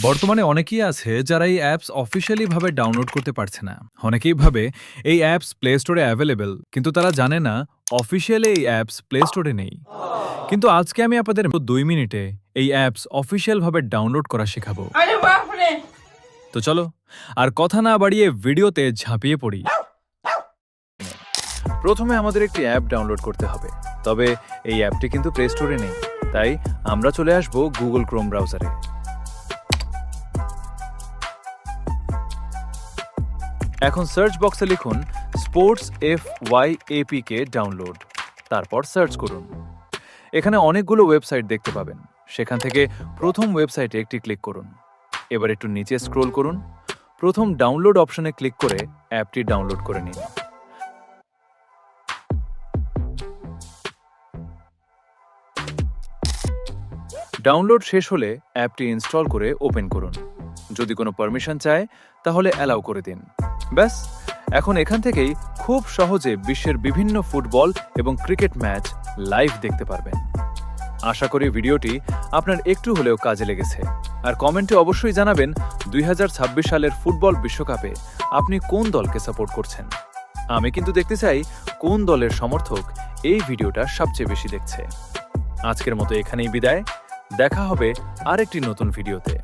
বর্তমানে অনেকেই আছে যারা এই অ্যাপস অফিসিয়ালি ভাবে ডাউনলোড করতে পারছে না। অনেকেই ভাবে এই অ্যাপস প্লে স্টোরে অ্যাভেলেবল, কিন্তু তারা জানে না অফিসিয়ালি এই অ্যাপস প্লে স্টোরে নেই। কিন্তু আজকে আমি আপনাদের 2 মিনিটে এই অ্যাপস অফিসিয়াল ভাবে ডাউনলোড করা শেখাবো। আরে বাপরে! তো চলো আর কথা না বাড়িয়ে ভিডিওতে ঝাঁপিয়ে পড়ি। প্রথমে আমাদের একটি অ্যাপ ডাউনলোড করতে হবে, তবে এই অ্যাপটি কিন্তু প্লে স্টোরে নেই। তাই আমরা চলে আসব গুগল ক্রোম ব্রাউজারে। এখন সার্চ বক্সে লিখুন স্পোর্টস FYAPK ডাউনলোড, তারপর সার্চ করুন। এখানে অনেকগুলো ওয়েবসাইট দেখতে পাবেন, সেখান থেকে প্রথম ওয়েবসাইটে একটি ক্লিক করুন। এবার একটু নিচে স্ক্রোল করুন, প্রথম ডাউনলোড অপশনে ক্লিক করে অ্যাপটি ডাউনলোড করে নিন। ডাউনলোড শেষ হলে অ্যাপটি ইনস্টল করে ওপেন করুন। যদি কোনো পারমিশন চায় তাহলে অ্যালাউ করে দিন। ব্যাস, এখন এখান থেকেই খুব সহজে বিশ্বের বিভিন্ন ফুটবল এবং ক্রিকেট ম্যাচ লাইভ দেখতে পারবেন। আশা করি ভিডিওটি আপনার একটু হলেও কাজে লেগেছে। আর কমেন্টে অবশ্যই জানাবেন 2026 সালের ফুটবল বিশ্বকাপে আপনি কোন দলকে সাপোর্ট করছেন। আমি কিন্তু দেখতে চাই কোন দলের সমর্থক এই ভিডিওটা সবচেয়ে বেশি দেখছে। আজকের মতো এখানেই বিদায়, দেখা হবে আরেকটি নতুন ভিডিওতে।